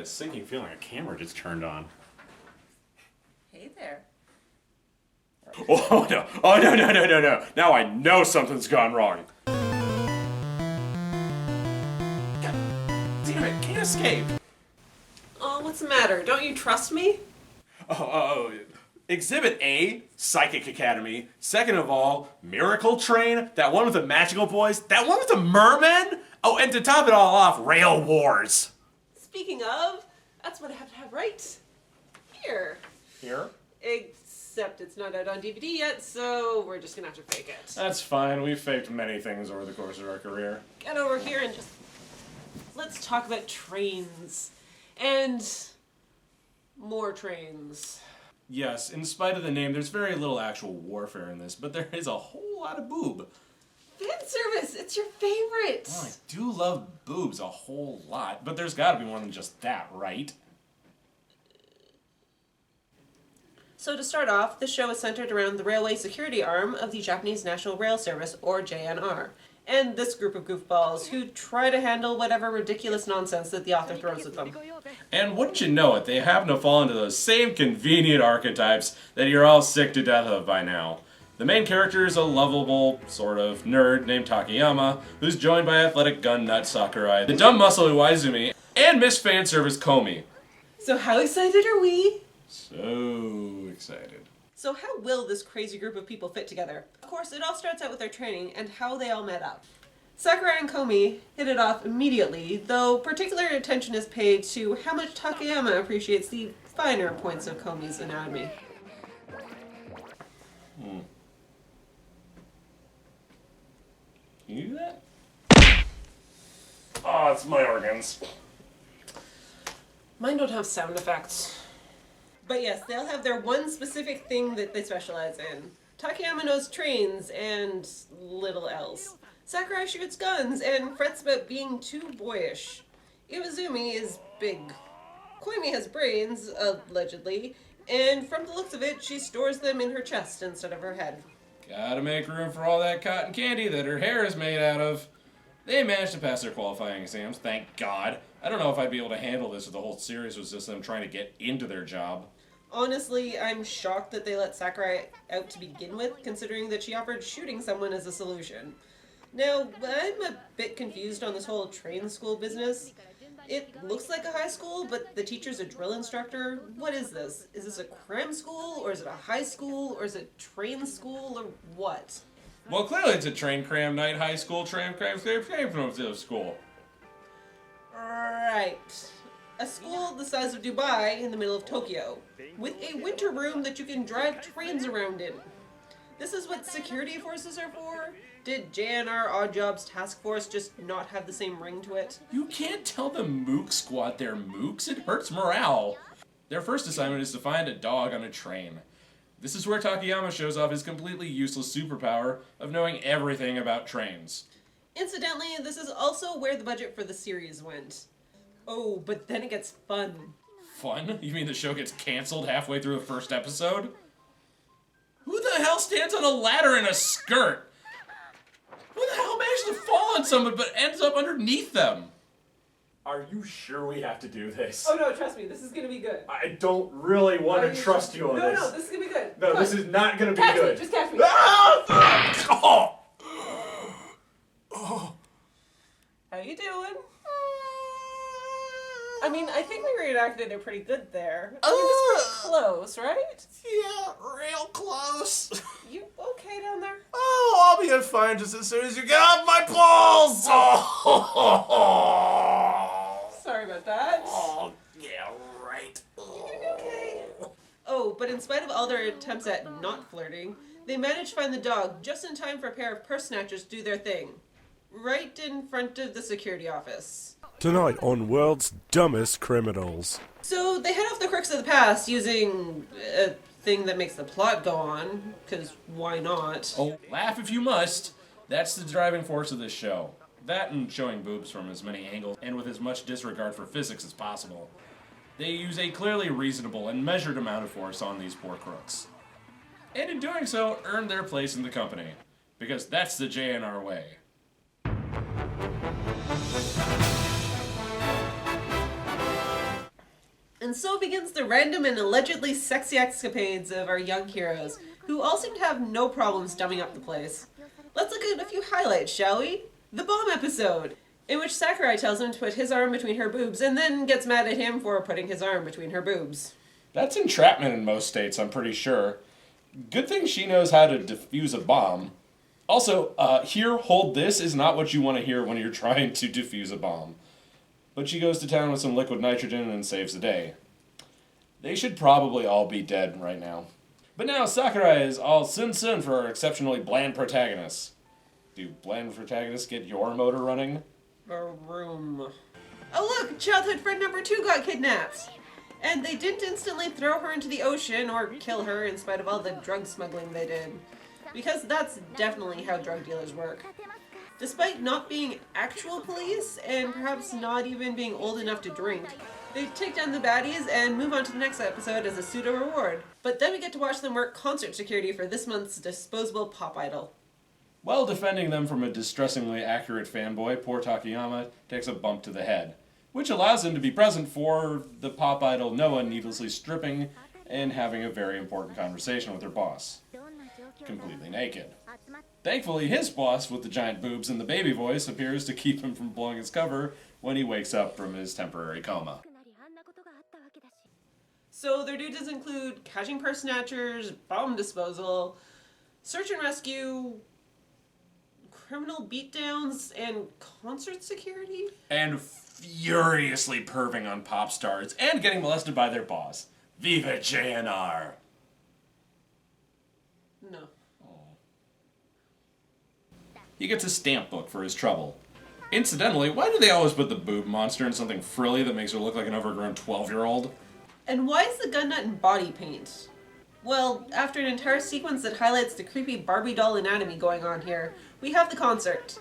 that sinking feeling a camera just turned on. Hey there. Oh no! Oh no! Now I know something's gone wrong. God damn it! Can't escape. Oh, what's the matter? Don't you trust me? Oh. Exhibit A, Psychic Academy. Second of all, Miracle Train. That one with the magical boys. That one with the mermen. Oh, and to top it all off, Rail Wars. Speaking of, that's what I have to have right here. Here? Except it's not out on DVD yet, so we're just gonna have to fake it. That's fine. We've faked many things over the course of our career. Get over here and just... let's talk about trains. And... more trains. Yes, in spite of the name, there's very little actual warfare in this, but there is a whole lot of boob. Fanservice! It's your favorite! Well, I do love boobs a whole lot, but there's gotta be more than just that, right? So to start off, the show is centered around the railway security arm of the Japanese National Rail Service, or JNR, and this group of goofballs who try to handle whatever ridiculous nonsense that the author throws at them. And wouldn't you know it, they happen to fall into those same convenient archetypes that you're all sick to death of by now. The main character is a lovable, sort of, nerd named Takayama, who's joined by athletic gun nut Sakurai, the dumb muscle Iwaizumi, and Miss Fanservice Komi. So how excited are we? So excited. So how will this crazy group of people fit together? Of course, it all starts out with their training and how they all met up. Sakurai and Komi hit it off immediately, though particular attention is paid to how much Takayama appreciates the finer points of Komi's anatomy. Can you do that? Oh, it's my organs. Mine don't have sound effects. But yes, they'll have their one specific thing that they specialize in. Takayama knows trains and little else. Sakurai shoots guns and frets about being too boyish. Iwazumi is big. Koimi has brains, allegedly, and from the looks of it, she stores them in her chest instead of her head. Gotta make room for all that cotton candy that her hair is made out of. They managed to pass their qualifying exams, thank God. I don't know if I'd be able to handle this if the whole series was just them trying to get into their job. Honestly, I'm shocked that they let Sakurai out to begin with, considering that she offered shooting someone as a solution. Now, I'm a bit confused on this whole train school business. It looks like a high school, but the teacher's a drill instructor. What is this? Is this a cram school, or is it a high school, or is it train school, or what? Well, clearly it's a train cram night, high school, train cram school. Right. A school the size of Dubai in the middle of Tokyo, with a winter room that you can drive trains around in. This is what security forces are for? Did JNR Odd Jobs Task Force just not have the same ring to it? You can't tell the Mook Squad they're mooks, it hurts morale. Their first assignment is to find a dog on a train. This is where Takayama shows off his completely useless superpower of knowing everything about trains. Incidentally, this is also where the budget for the series went. Oh, but then it gets fun. Fun? You mean the show gets canceled halfway through the first episode? Who the hell stands on a ladder in a skirt? Who the hell manages to fall on someone but ends up underneath them? Are you sure we have to do this? Oh no, trust me, this is gonna be good. I don't really want to trust you on this. No, this is gonna be good. No, this is not gonna be Catch good. me, just catch me. Ah! Oh. How you doing? I mean, I think we reenacted it pretty good there. I mean, this was close, right? Yeah, real close. You okay down there? Oh, I'll be fine just as soon as you get off my balls. Oh. Sorry about that. Oh, yeah, right. Okay. Oh, but in spite of all their attempts at not flirting, they managed to find the dog just in time for a pair of purse snatchers to do their thing. Right in front of the security office. Tonight on World's Dumbest Criminals. So they head off the crooks of the past using a thing that makes the plot go on, because why not? Oh, laugh if you must. That's the driving force of this show. That and showing boobs from as many angles and with as much disregard for physics as possible. They use a clearly reasonable and measured amount of force on these poor crooks. And in doing so, earn their place in the company. Because that's the JNR way. And so begins the random and allegedly sexy escapades of our young heroes, who all seem to have no problems dumbing up the place. Let's look at a few highlights, shall we? The bomb episode, in which Sakurai tells him to put his arm between her boobs and then gets mad at him for putting his arm between her boobs. That's entrapment in most states, I'm pretty sure. Good thing she knows how to defuse a bomb. Also, here, hold this is not what you want to hear when you're trying to defuse a bomb. But she goes to town with some liquid nitrogen and saves the day. They should probably all be dead right now. But now Sakurai is all sun for our exceptionally bland protagonists. Do bland protagonists get your motor running? Room. Oh look, childhood friend number 2 got kidnapped! And they didn't instantly throw her into the ocean or kill her in spite of all the drug smuggling they did. Because that's definitely how drug dealers work. Despite not being actual police, and perhaps not even being old enough to drink, they take down the baddies and move on to the next episode as a pseudo-reward. But then we get to watch them work concert security for this month's disposable pop idol. While defending them from a distressingly accurate fanboy, poor Takayama takes a bump to the head, which allows him to be present for the pop idol Noah needlessly stripping and having a very important conversation with her boss, completely naked. Thankfully, his boss, with the giant boobs and the baby voice, appears to keep him from blowing his cover when he wakes up from his temporary coma. So their duties include catching purse snatchers, bomb disposal, search and rescue, criminal beatdowns, and concert security? And furiously perving on pop stars and getting molested by their boss. Viva JNR! No. He gets a stamp book for his trouble. Incidentally, why do they always put the boob monster in something frilly that makes her look like an overgrown 12-year-old? And why is the gun nut in body paint? Well, after an entire sequence that highlights the creepy Barbie doll anatomy going on here, we have the concert.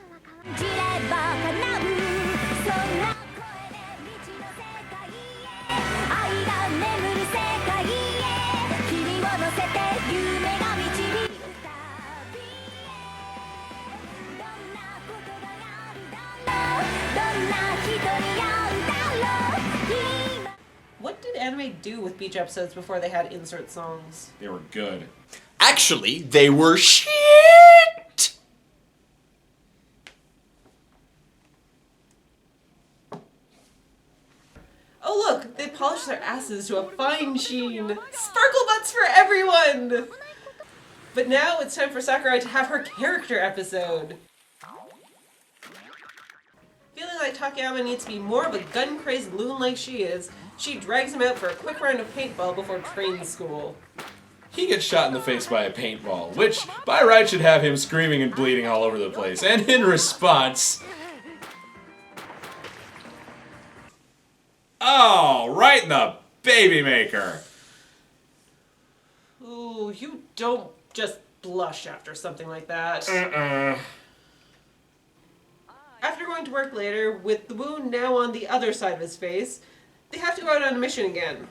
What did anime do with beach episodes before they had insert songs? They were good. Actually, they were shit! Oh look, they polished their asses to a fine sheen. Sparkle butts for everyone! But now it's time for Sakurai to have her character episode. Feeling like Takayama needs to be more of a gun-crazed loon like she is, she drags him out for a quick round of paintball before train school. He gets shot in the face by a paintball, which by right should have him screaming and bleeding all over the place. And in response... oh, right in the baby maker! Ooh, you don't just blush after something like that. After going to work later, with the wound now on the other side of his face, they have to go out on a mission again.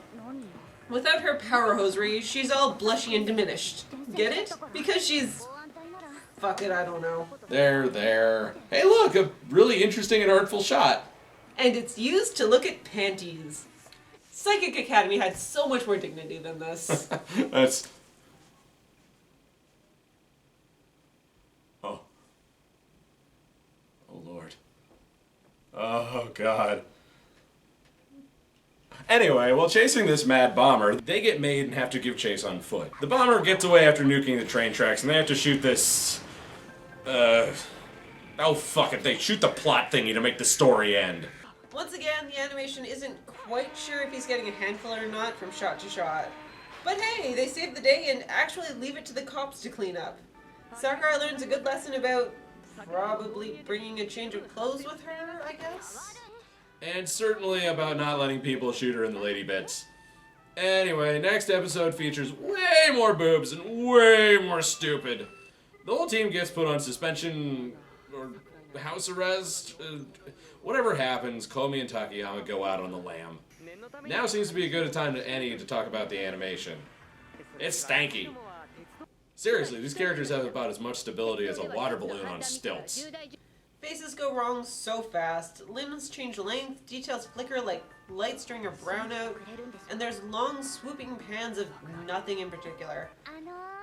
Without her power hosiery, she's all blushy and diminished. Get it? Because she's... fuck it, I don't know. There. Hey look, a really interesting and artful shot. And it's used to look at panties. Psychic Academy had so much more dignity than this. That's... oh. Oh Lord. Oh God. Anyway, while chasing this mad bomber, they get made and have to give chase on foot. The bomber gets away after nuking the train tracks, and they have to shoot this... oh fuck it, they shoot the plot thingy to make the story end. Once again, the animation isn't quite sure if he's getting a handful or not from shot to shot. But hey, they save the day and actually leave it to the cops to clean up. Sakurai learns a good lesson about probably bringing a change of clothes with her, I guess? And certainly about not letting people shoot her in the lady bits. Anyway, next episode features way more boobs and way more stupid. The whole team gets put on suspension or house arrest. Whatever happens, Komi and Takayama go out on the lam. Now seems to be a good time to Annie to talk about the animation. It's stanky. Seriously, these characters have about as much stability as a water balloon on stilts. Faces go wrong so fast, limbs change length, details flicker like lights during a brownout, and there's long swooping pans of nothing in particular.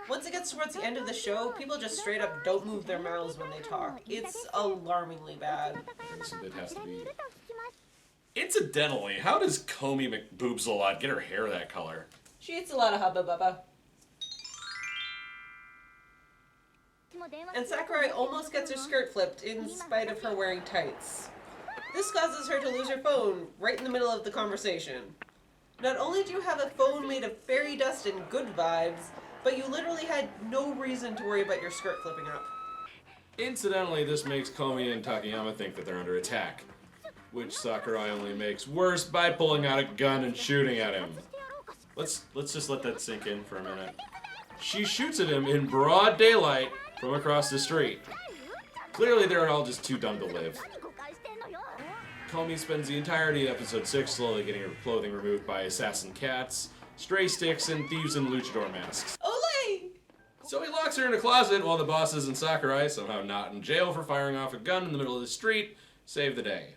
Once it gets towards the end of the show, people just straight up don't move their mouths when they talk. It's alarmingly bad. So it has to be. Incidentally, how does Comey McBoobs-a-lot get her hair that color? She eats a lot of Hubba Bubba. And Sakurai almost gets her skirt flipped in spite of her wearing tights. This causes her to lose her phone right in the middle of the conversation. Not only do you have a phone made of fairy dust and good vibes, but you literally had no reason to worry about your skirt flipping up. Incidentally, this makes Comey and Takayama think that they're under attack, which Sakurai only makes worse by pulling out a gun and shooting at him. Let's just let that sink in for a minute. She shoots at him in broad daylight from across the street. Clearly they're all just too dumb to live. Comey spends the entirety of episode 6 slowly getting her clothing removed by assassin cats, stray sticks, and thieves in luchador masks. Olay! So he locks her in a closet while the bosses and Sakurai, somehow not in jail for firing off a gun in the middle of the street, save the day.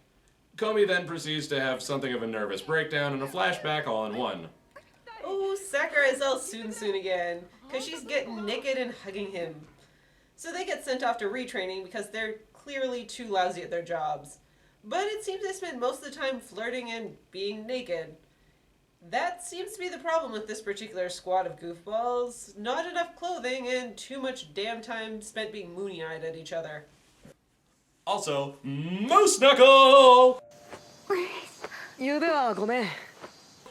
Comey then proceeds to have something of a nervous breakdown and a flashback all in one. Oh, Sakurai's all soon again, because she's getting naked and hugging him. So they get sent off to retraining because they're clearly too lousy at their jobs. But it seems they spend most of the time flirting and being naked. That seems to be the problem with this particular squad of goofballs. Not enough clothing and too much damn time spent being moony-eyed at each other. Also, Moose Knuckle!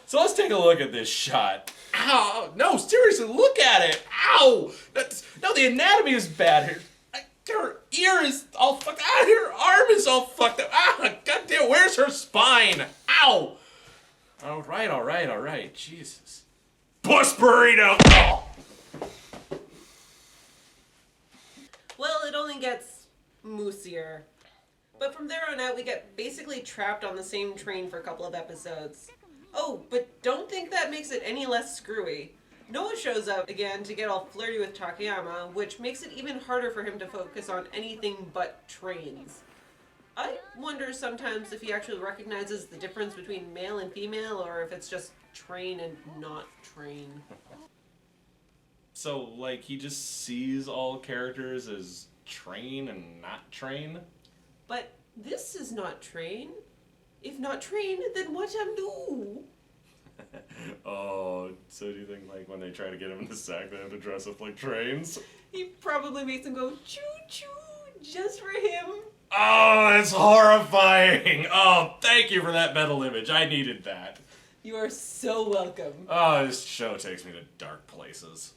So let's take a look at this shot. Ow! No, seriously, look at it! Ow! No, the anatomy is bad here. Her ear is all fucked up. Her arm is all fucked up. Ah, goddamn, where's her spine? Ow! All right. Jesus. Puss burrito! Oh. Well, it only gets moosier. But from there on out, we get basically trapped on the same train for a couple of episodes. Oh, but don't think that makes it any less screwy. Noah shows up again to get all flirty with Takayama, which makes it even harder for him to focus on anything but trains. I wonder sometimes if he actually recognizes the difference between male and female, or if it's just train and not train. So, like, he just sees all characters as train and not train? But this is not train. If not train, then what am do? Oh, so do you think, like, when they try to get him in the sack, they have to dress up like trains? He probably makes him go choo-choo just for him. Oh, that's horrifying! Oh, thank you for that mental image. I needed that. You are so welcome. Oh, this show takes me to dark places.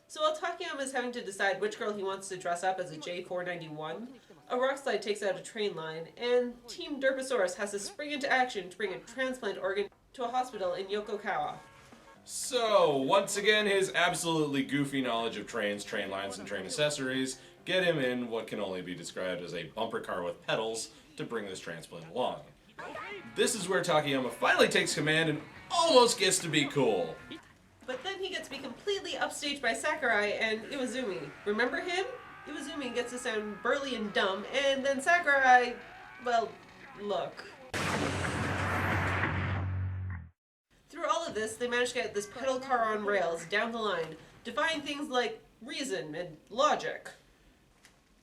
So while Takayama is having to decide which girl he wants to dress up as a J491, a rockslide takes out a train line, and Team Derposaurus has to spring into action to bring a transplant organ to a hospital in Yokokawa. So, once again, his absolutely goofy knowledge of trains, train lines, and train accessories get him in what can only be described as a bumper car with pedals to bring this transplant along. This is where Takayama finally takes command and almost gets to be cool. But then he gets to be completely upstaged by Sakurai and Iwazumi. Remember him? Iwazumi gets to sound burly and dumb, and then Sakurai, well, look. Through all of this, they manage to get this pedal car on rails down the line, defying things like reason and logic.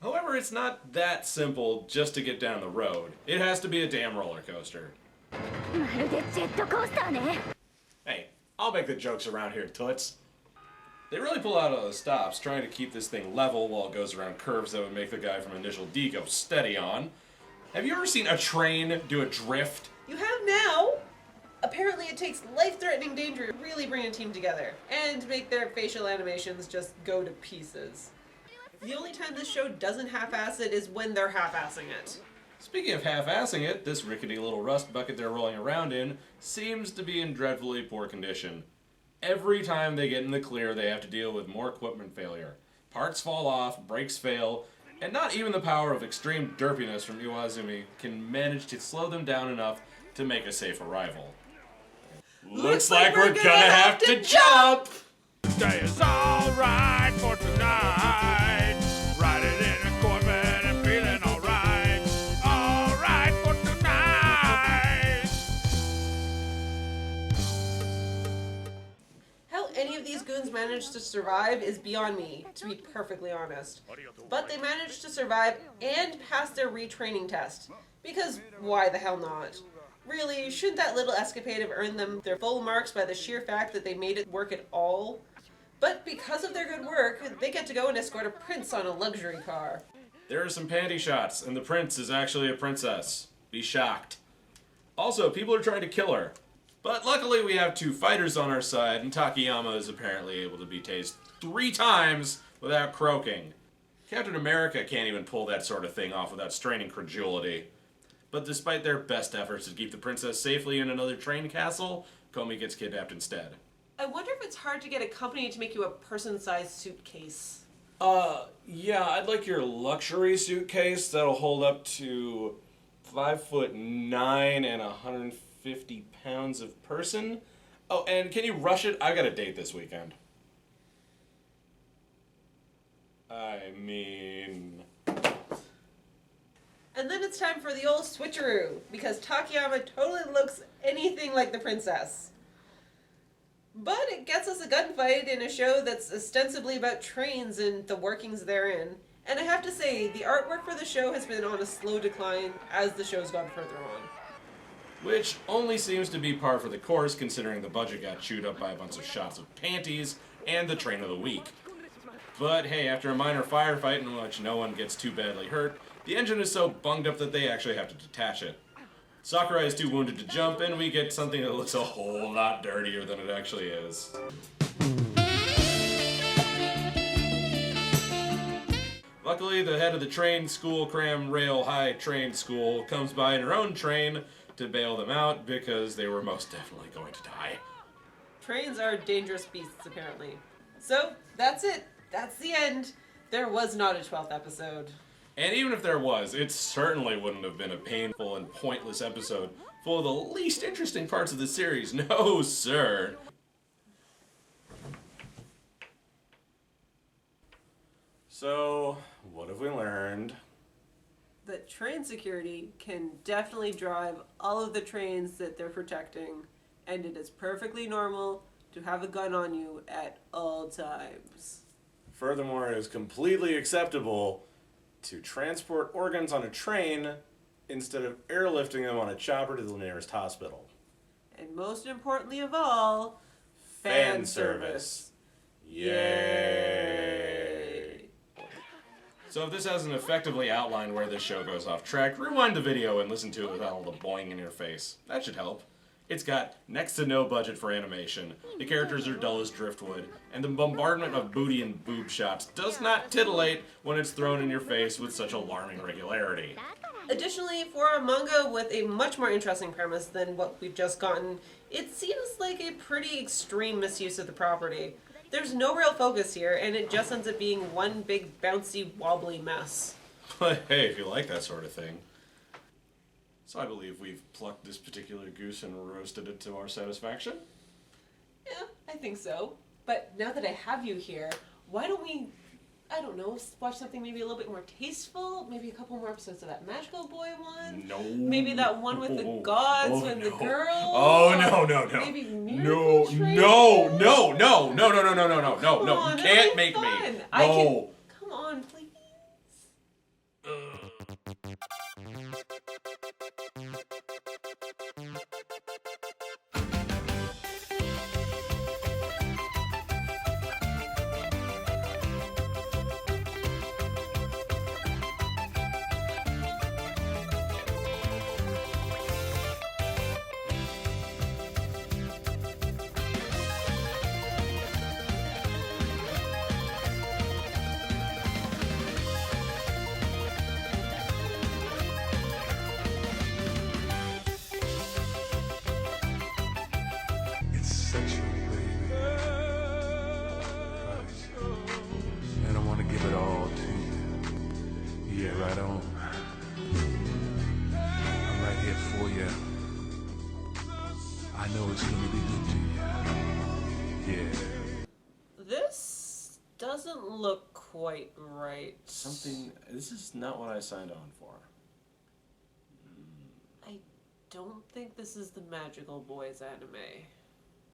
However, it's not that simple just to get down the road. It has to be a damn roller coaster. Hey, I'll make the jokes around here, toots. They really pull out all the stops, trying to keep this thing level while it goes around curves that would make the guy from Initial D go steady on. Have you ever seen a train do a drift? You have now! Apparently it takes life-threatening danger to really bring a team together, and make their facial animations just go to pieces. The only time this show doesn't half-ass it is when they're half-assing it. Speaking of half-assing it, this rickety little rust bucket they're rolling around in seems to be in dreadfully poor condition. Every time they get in the clear, they have to deal with more equipment failure. Parts fall off, brakes fail, and not even the power of extreme derpiness from Iwazumi can manage to slow them down enough to make a safe arrival. Looks like we're gonna have to jump! Day is alright for tonight. Riding in a Corvette and feeling goons managed to survive is beyond me, to be perfectly honest. But they managed to survive and pass their retraining test. Because why the hell not? Really, shouldn't that little escapade have earned them their full marks by the sheer fact that they made it work at all? But because of their good work, they get to go and escort a prince on a luxury car. There are some panty shots, and the prince is actually a princess. Be shocked. Also, people are trying to kill her. But luckily we have 2 fighters on our side, and Takayama is apparently able to be tased 3 times without croaking. Captain America can't even pull that sort of thing off without straining credulity. But despite their best efforts to keep the princess safely in another train castle, Komi gets kidnapped instead. I wonder if it's hard to get a company to make you a person-sized suitcase. Yeah, I'd like your luxury suitcase that'll hold up to 5'9" and 150 pounds of person. Oh, and can you rush it? I got a date this weekend. I mean... And then it's time for the old switcheroo, because Takayama totally looks anything like the princess. But it gets us a gunfight in a show that's ostensibly about trains and the workings therein. And I have to say, the artwork for the show has been on a slow decline as the show's gone further on. Which only seems to be par for the course, considering the budget got chewed up by a bunch of shots of panties and the train of the week. But hey, after a minor firefight in which no one gets too badly hurt, the engine is so bunged up that they actually have to detach it. Sakurai is too wounded to jump, and we get something that looks a whole lot dirtier than it actually is. Luckily, the head of the train school, cram rail high train school, comes by in her own train to bail them out because they were most definitely going to die. Trains are dangerous beasts, apparently. So, that's it. That's the end. There was not a 12th episode. And even if there was, it certainly wouldn't have been a painful and pointless episode full of the least interesting parts of the series. No, sir. So, what have we learned? That train security can definitely drive all of the trains that they're protecting, and it is perfectly normal to have a gun on you at all times. Furthermore, it is completely acceptable to transport organs on a train instead of airlifting them on a chopper to the nearest hospital. And most importantly of all, fan service. Yay! So if this hasn't effectively outlined where this show goes off track, rewind the video and listen to it without all the boing in your face. That should help. It's got next to no budget for animation, the characters are dull as driftwood, and the bombardment of booty and boob shots does not titillate when it's thrown in your face with such alarming regularity. Additionally, for a manga with a much more interesting premise than what we've just gotten, it seems like a pretty extreme misuse of the property. There's no real focus here, and it just ends up being one big bouncy, wobbly mess. But hey, if you like that sort of thing. So I believe we've plucked this particular goose and roasted it to our satisfaction. Yeah, I think so. But now that I have you here, why don't we, I don't know, watch something maybe a little bit more tasteful? Maybe a couple more episodes of that Magical Boy one? No. Maybe that one with the gods and the girl? Oh, no. Maybe No, Miracle Train? no. Come on, You can't that'll be make me. fun. No. Come on, please. It's sexual, baby. And I want to give it all to you. Yeah, right on. I'm right here for you. I know it's gonna be good to you. Yeah. This doesn't look quite right. This is not what I signed on for. I don't think this is the Magical Boys anime.